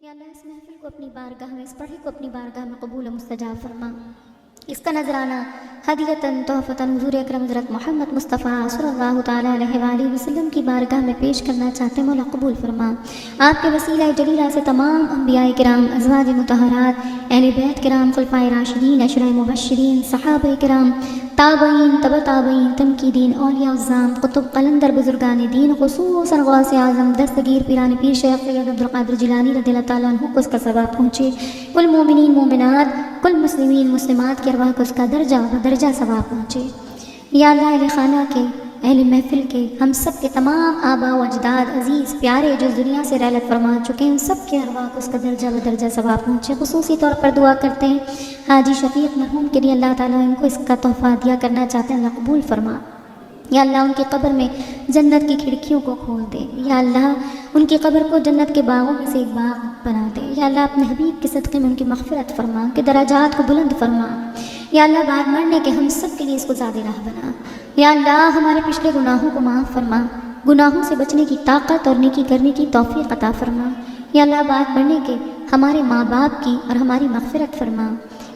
یا اللہ اس محفل کو اپنی بارگاہ میں، اس پڑھے کو اپنی بارگاہ میں قبول و مستجاب فرما۔ اس کا نذرانہ ہدیۃً تحفۃً حضور اکرم حضرت محمد مصطفیٰ صلی اللہ تعالیٰ علیہ وآلہ وسلم کی بارگاہ میں پیش کرنا چاہتے ہیں، مولا قبول فرما۔ آپ کے وسیلہ جلیلہ سے تمام انبیاء کرام، ازواج مطہرات، اہل بیت کرام، خلفائے راشدین، عشرۂ مبشرین، صحابہ کرام، تابعین، تبع تابعین، تنقیدین، اولیاء الظام، قطب قلندر بزرگان دین، خصوصاً غوث اعظم دستگیر پیران پیر شیخ سید عبدالقادر جیلانی رضی اللہ تعالیٰ عنہ کو اس کا ثواب پہنچے، کل مومنین مومنات، کل مسلمین مسلمات کی ارواح کو اس کا درجہ بدرجہ ثواب پہنچے۔ یا اللہ اہل خانہ کے، اہل محفل کے، ہم سب کے تمام آباء و اجداد، عزیز پیارے جو دنیا سے رحلت فرما چکے ہیں، ان سب کے ارواح کو اس کا درجہ بدرجہ ثواب پہنچے۔ خصوصی طور پر دعا کرتے ہیں حاجی شفیق مرحوم کے لیے، اللہ تعالیٰ ان کو اس کا تحفہ دیا کرنا چاہتے ہیں، اللہ قبول فرما۔ یا اللہ ان کی قبر میں جنت کی کھڑکیوں کو کھول دے، یا اللہ ان کی قبر کو جنت کے باغوں میں سے ایک باغ بنا دے، یا اللہ اپنے حبیب کے صدقے میں ان کی مغفرت فرما، ان کے درجات کو بلند فرما۔ یا اللہ بعد مرنے کے ہم سب کے لیے اس کو زیادہ راہ بنا۔ یا اللہ ہمارے پچھلے گناہوں کو معاف فرما، گناہوں سے بچنے کی طاقت اور نیکی کرنے کی توفیق عطا فرما۔ یا اللہ بعد مرنے کے ہمارے ماں باپ کی اور ہماری مغفرت فرما۔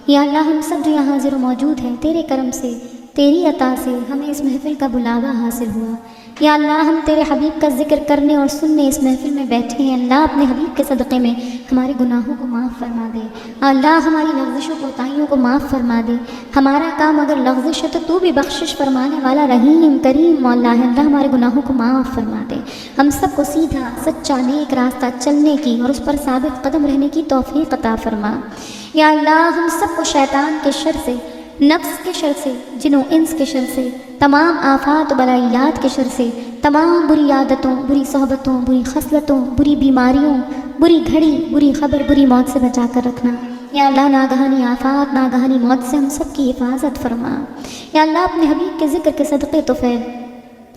یا اللہ ہم سب جو یہاں حاضر و موجود ہیں، تیرے کرم سے، تیری عطا سے ہمیں اس محفل کا بلاوا حاصل ہوا۔ یا اللہ ہم تیرے حبیب کا ذکر کرنے اور سننے اس محفل میں بیٹھے ہیں، اللہ اپنے حبیب کے صدقے میں ہمارے گناہوں کو معاف فرما دے، اللہ ہماری لغزشوں کوتاہیوں کو معاف فرما دے۔ ہمارا کام اگر لغزش ہے تو تو بھی بخشش فرمانے والا رحیم کریم مولا ہے، اللہ ہمارے گناہوں کو معاف فرما دے۔ ہم سب کو سیدھا سچا نیک راستہ چلنے کی اور اس پر ثابت قدم رہنے کی توفیق عطا فرما۔ یا اللہ ہم سب کو شیطان کے شر سے، نفس کے شر سے، جن و انس کے شر سے، تمام آفات و بلائیات کے شر سے، تمام بری عادتوں، بری صحبتوں، بری خصلتوں، بری بیماریوں، بری گھڑی، بری خبر، بری موت سے بچا کر رکھنا۔ یا اللہ ناگہانی آفات، ناگہانی موت سے ہم سب کی حفاظت فرما۔ یا اللہ اپنے حبیب کے ذکر کے صدقے تو فیض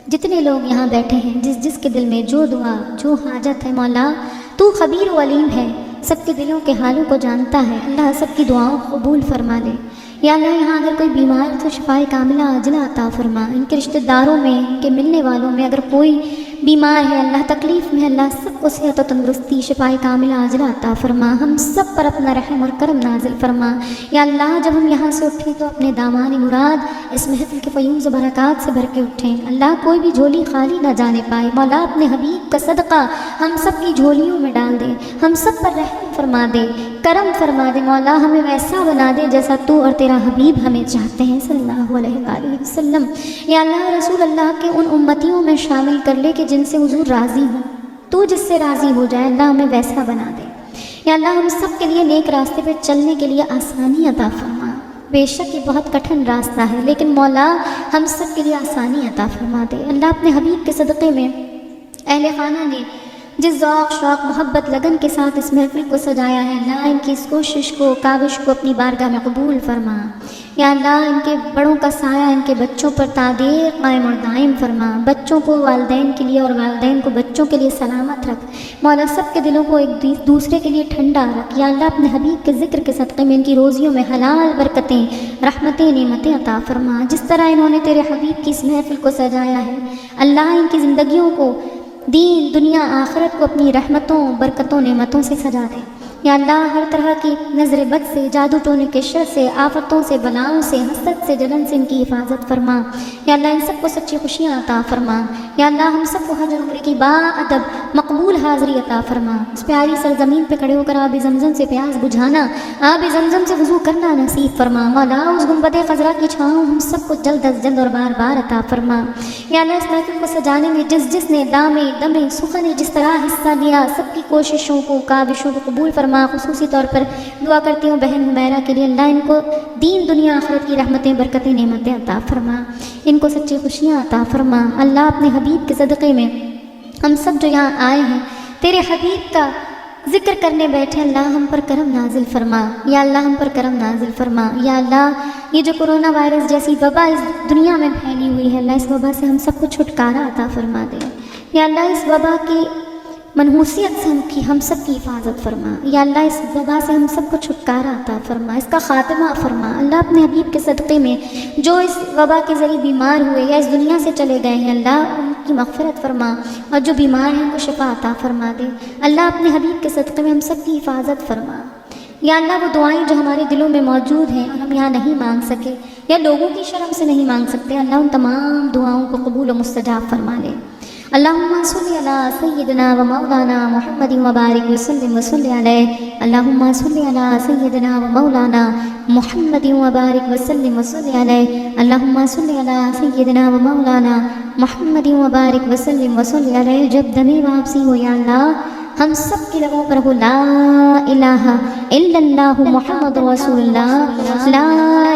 جتنے لوگ یہاں بیٹھے ہیں، جس جس کے دل میں جو دعا، جو حاجت ہے، مولا تو خبیر و علیم ہے، سب کے دلوں کے حالوں کو جانتا ہے، اللہ سب کی دعاؤں کو قبول فرما لے۔ یا اللہ یہاں اگر کوئی بیمار تو شفائے کاملہ عاجلہ عطا فرما، ان کے رشتہ داروں میں، ان کے ملنے والوں میں اگر کوئی بیمار ہے، اللہ تکلیف میں، اللہ سب کو صحت و تندرستی، شفائے کاملہ عاجلہ عطا فرما، ہم سب پر اپنا رحم اور کرم نازل فرما۔ یا اللہ جب ہم یہاں سے اٹھیں تو اپنے دامان مراد اس محفل کے فیوز و برکات سے بھر کے اٹھیں، اللہ کوئی بھی جھولی خالی نہ جانے پائے، مولا اپنے حبیب کا صدقہ ہم سب کی جھولیوں میں ڈال دے، ہم سب پر رحم فرما دے، کرم فرما دے، مولا ہمیں ویسا بنا دے جیسا تو اور تیرا حبیب ہمیں چاہتے ہیں صلی اللہ علیہ وآلہ وسلم۔ یا اللہ رسول اللہ کے ان امتیوں میں شامل کر لے کہ جن سے حضور راضی ہوں، تو جس سے راضی ہو جائے، اللہ ہمیں ویسا بنا دے۔ یا اللہ ہم سب کے لیے نیک راستے پہ چلنے کے لیے آسانی عطا فرما، بے شک یہ بہت کٹھن راستہ ہے، لیکن مولا ہم سب کے لیے آسانی عطا فرما دے۔ اللہ اپنے حبیب کے صدقے میں اہل خانہ نے جس ذوق شوق محبت لگن کے ساتھ اس محفل کو سجایا ہے، اللہ ان کی اس کوشش کو، کاوش کو اپنی بارگاہ میں قبول فرما۔ یا اللہ ان کے بڑوں کا سایہ ان کے بچوں پر تادیر قائم اور دائم فرما، بچوں کو والدین کے لیے اور والدین کو بچوں کے لیے سلامت رکھ، مولا سب کے دلوں کو ایک دوسرے کے لیے ٹھنڈا رکھ۔ یا اللہ اپنے حبیب کے ذکر کے صدقے میں ان کی روزیوں میں حلال برکتیں، رحمتیں، نعمتیں عطا فرما، جس طرح انہوں نے تیرے حبیب کی اس محفل کو سجایا ہے، اللہ ان کی زندگیوں کو، دین دنیا آخرت کو اپنی رحمتوں، برکتوں، نعمتوں سے سجا دے۔ یا اللہ ہر طرح کی نظر بد سے، جادو ٹونے کے شر سے، آفتوں سے، بلاؤں سے، حسد سے، جلن سے ان کی حفاظت فرما۔ یا اللہ ان سب کو سچی خوشیاں عطا فرما۔ یا اللہ ہم سب کو حج اور عمرے کی باادب مقبول حاضری عطا فرما۔ اس پیاری سرزمین پہ کھڑے ہو کر آب زمزم سے پیاس بجھانا، آب زمزم سے وضو کرنا نصیب فرما۔ مولا اس گنبد خضرا کی چھاؤں ہم سب کو جلد از جلد اور بار بار عطا فرما۔ یا اللہ اس محفل کو سجانے میں جس جس نے دامے دمے سخن جس طرح حصہ لیا، سب کی کوششوں کو، کاوشوں کو قبول فرما۔ خصوصی طور پر دعا کرتی ہوں بہن حمیرہ کے لیے، اللہ ان کو دین دنیا آخرت کی رحمتیں، برکتیں، نعمتیں عطا فرما، ان کو سچی خوشیاں عطا فرما۔ اللہ اپنے حبیب کے صدقے میں ہم سب جو یہاں آئے ہیں تیرے حبیب کا ذکر کرنے بیٹھے، اللہ ہم پر کرم نازل فرما۔ یا اللہ ہم پر کرم نازل فرما۔ یا اللہ یہ جو کرونا وائرس جیسی وبا اس دنیا میں پھیلی ہوئی ہے، اللہ اس وبا سے ہم سب کو چھٹکارا عطا فرما دے۔ یا اللہ اس وبا کی منحوسیت سے ہم سب کی حفاظت فرما۔ یا اللہ اس وبا سے ہم سب کو چھٹکارا عطا فرما، اس کا خاتمہ فرما۔ اللہ اپنے حبیب کے صدقے میں جو اس وبا کے ذریعے بیمار ہوئے یا اس دنیا سے چلے گئے ہیں، اللہ ان کی مغفرت فرما، اور جو بیمار ہیں ان کو شفا عطا فرما دے۔ اللہ اپنے حبیب کے صدقے میں ہم سب کی حفاظت فرما۔ یا اللہ وہ دعائیں جو ہمارے دلوں میں موجود ہیں اور ہم یہاں نہیں مانگ سکے یا لوگوں کی شرم سے نہیں مانگ سکتے، اللہ ان تمام دعاؤں کو قبول و مستجاب فرما لے۔ اللہم صلی علی سیدنا و مولانا محمد وبارک وسلم وصلی علیہ۔ اللہم صلی علی سیدنا و مولانا محمد وبارک وسلم وصلی علیہ۔ اللہم صلی علی سیدنا و مولانا محمد وبارک وسلم وصلی علیہ۔ جب دم واپسی ہو یا اللہ ہم سب کے لبوں پر ہو لا الہ الا اللہ محمد رسول اللہ، لا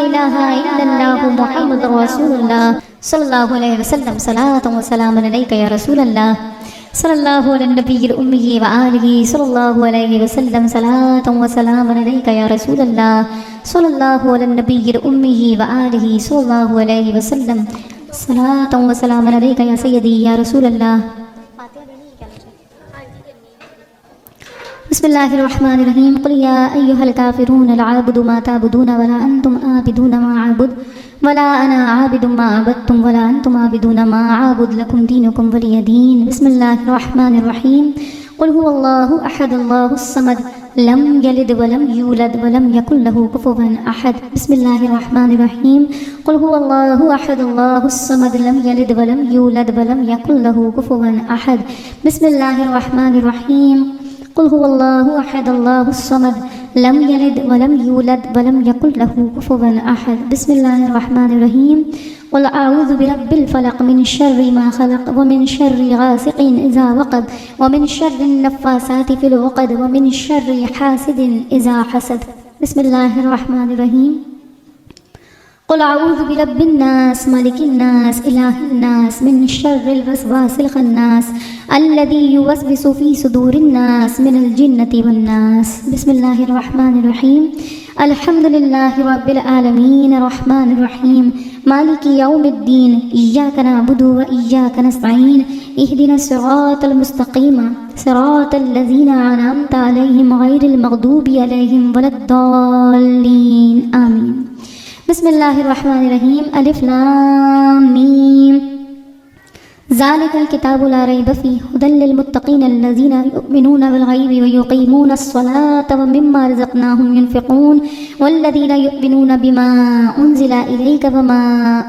الہ الا اللہ محمد رسول اللہ صلی اللہ علیہ وسلم۔ صلاۃ و سلام علیک یا رسول اللہ صلی اللہ علی النبی الأمی وآلہ صلی اللہ علیہ وسلم۔ صلاۃ و سلام علیک یا رسول اللہ صلی اللہ علی النبی الأمی وآلہ صلی اللہ علیہ وسلم۔ صلاۃ و سلام علیک یا سیدی یا رسول اللہ۔ بسم اللہ الرحمن الرحیم۔ قل یا ایہا الکافرون لا اعبد ما تعبدون ولا انتم عابدون ما اعبد ولا انا عابد ما عبدتم ولا انتم عابدون ما اعبد لکم دینکم ولی دین۔ بسم اللہ الرحمن الرحیم۔ قل هو اللہ احد اللہ الصمد لم یلد ولم یولد ولم یکن له کفوا احد۔ بسم اللہ الرحمن الرحیم۔ قل هو اللہ احد اللہ الصمد لم یلد ولم یولد ولم یکن له کفوا احد۔ بسم اللہ الرحمن الرحیم۔ قل هو الله أحد الله الصمد لم يلد ولم يولد ولم يكن له كفوا أحد۔ بسم الله الرحمن الرحيم۔ قل أعوذ برب الفلق من شر ما خلق ومن شر غاسق إذا وقب ومن شر النفاثات في العقد ومن شر حاسد إذا حسد۔ بسم الله الرحمن الرحيم۔ قل اعوذ برب الناس ملك الناس اله الناس من شر الوسواس الخناس الذي يوسوس في صدور الناس من الجنة والناس۔ بسم الله الرحمن الرحيم۔ الحمد لله رب العالمين الرحمن الرحيم مالك يوم الدين إياك نعبد وإياك نستعين اهدنا الصراط المستقيم صراط الذين أنعمت عليهم غير المغضوب عليهم ولا الضالين آمين۔ بسم اللہ الرحمن الرحیم۔ الف لام میم ذالک الکتاب لا ریب فیہ ھدی للمتقین الذین یؤمنون بالغیب ویقیمون الصلاة ومما رزقناہم ینفقون والذین یؤمنون بما انزل الیک وما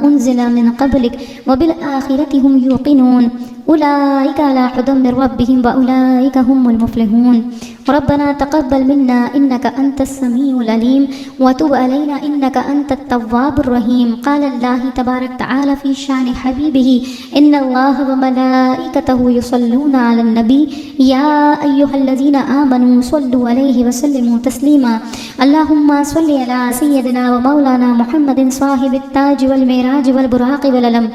انزل من قبلک وبالآخرة هم یوقنون اولئک علی ھدی من ربہم واولئک هم المفلحون۔ ربنا تقبل منا انك انت السميع العليم وتب علينا انك انت التواب الرحيم۔ قال الله تبارك تعالى في شان حبيبه ان الله وملائكته يصلون على النبي يا ايها الذين امنوا صلوا عليه وسلموا تسليما۔ اللهم صل على سيدنا ومولانا محمد صاحب التاج والمعراج والبراق والعلم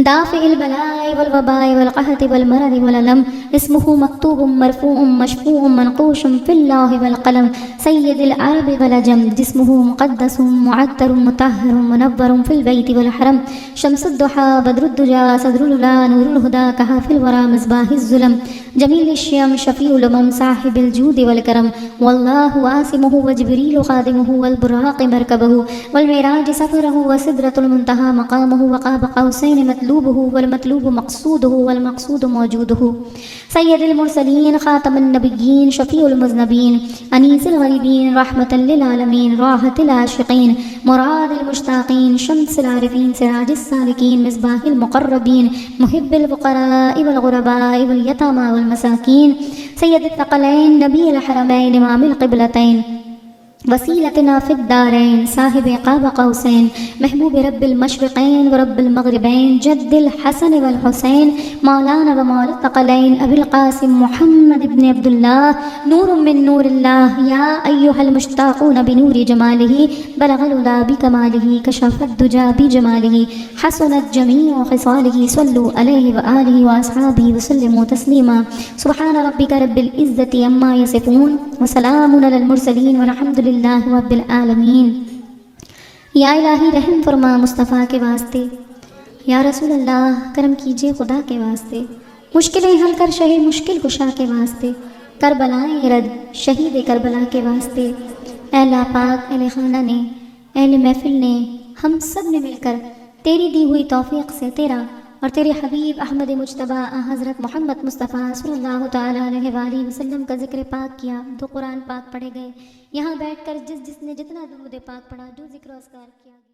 دافع البلاء والوباء والقحط والمرض والألم اسمه مكتوب مرفوع مشفوع منقوش في اللوح والقلم سيد العرب والعجم جسمه مقدس معطر مطهر منور في البيت والحرم شمس الضحى بدر الدجى صدر الهدى نور الهدى كهف الورى مصباح الظلم جميل الشيم شفيع الأمم صاحب الجود والكرم والله عاصمه وجبريل خادمه والبراق مركبه والمعراج سفره وسدرة المنتهى مقامه وقاب قوسين مطلوبه والمطلوب مقصوده والمقصود موجوده سيد المرسلين خاتم النبيين شفيع المذنبين أنيس الغريبين رحمة للعالمين راحة العاشقين مراد المشتاقين شمس العارفين سراج السالكين مصباح المقربين محب الفقراء والغرباء واليتامى والمساكين سيد الثقلين نبي الحرمين إمام القبلتين وسيلتنا في الدارين صاحب قاب قوسين محبوب رب المشرقين ورب المغربين جد الحسن والحسين مولانا ومولى الثقلين أبي القاسم محمد بن عبد الله نور من نور الله يا أيها المشتاقون بنور جماله بلغ العلا بكماله كشف الدجى بجماله حسنت جميع خصاله صلوا عليه وآله وأصحابه وسلموا تسليما سبحان ربك رب العزة عما يصفون وسلام على المرسلين والحمد لله رب العالمین۔ یا الہی رحم فرما مصطفیٰ کے واسطے، یا رسول اللہ کرم کیجئے خدا کے واسطے، مشکلیں حل کر شہ مشکل کشا کے واسطے، کربلائیں رد شہید کربلا کے واسطے۔ اے اللہ پاک اہل خانہ نے، اہل محفل نے، ہم سب نے مل کر تیری دی ہوئی توفیق سے تیرا اور تیرے حبیب احمد مجتبیٰ حضرت محمد مصطفیٰ صلی اللہ تعالیٰ علیہ وآلہ وسلم کا ذکر پاک کیا، تو قرآن پاک پڑھے گئے، یہاں بیٹھ کر جس نے جتنا درود پاک پڑھا، جو ذکر و اذکار کیا گیا۔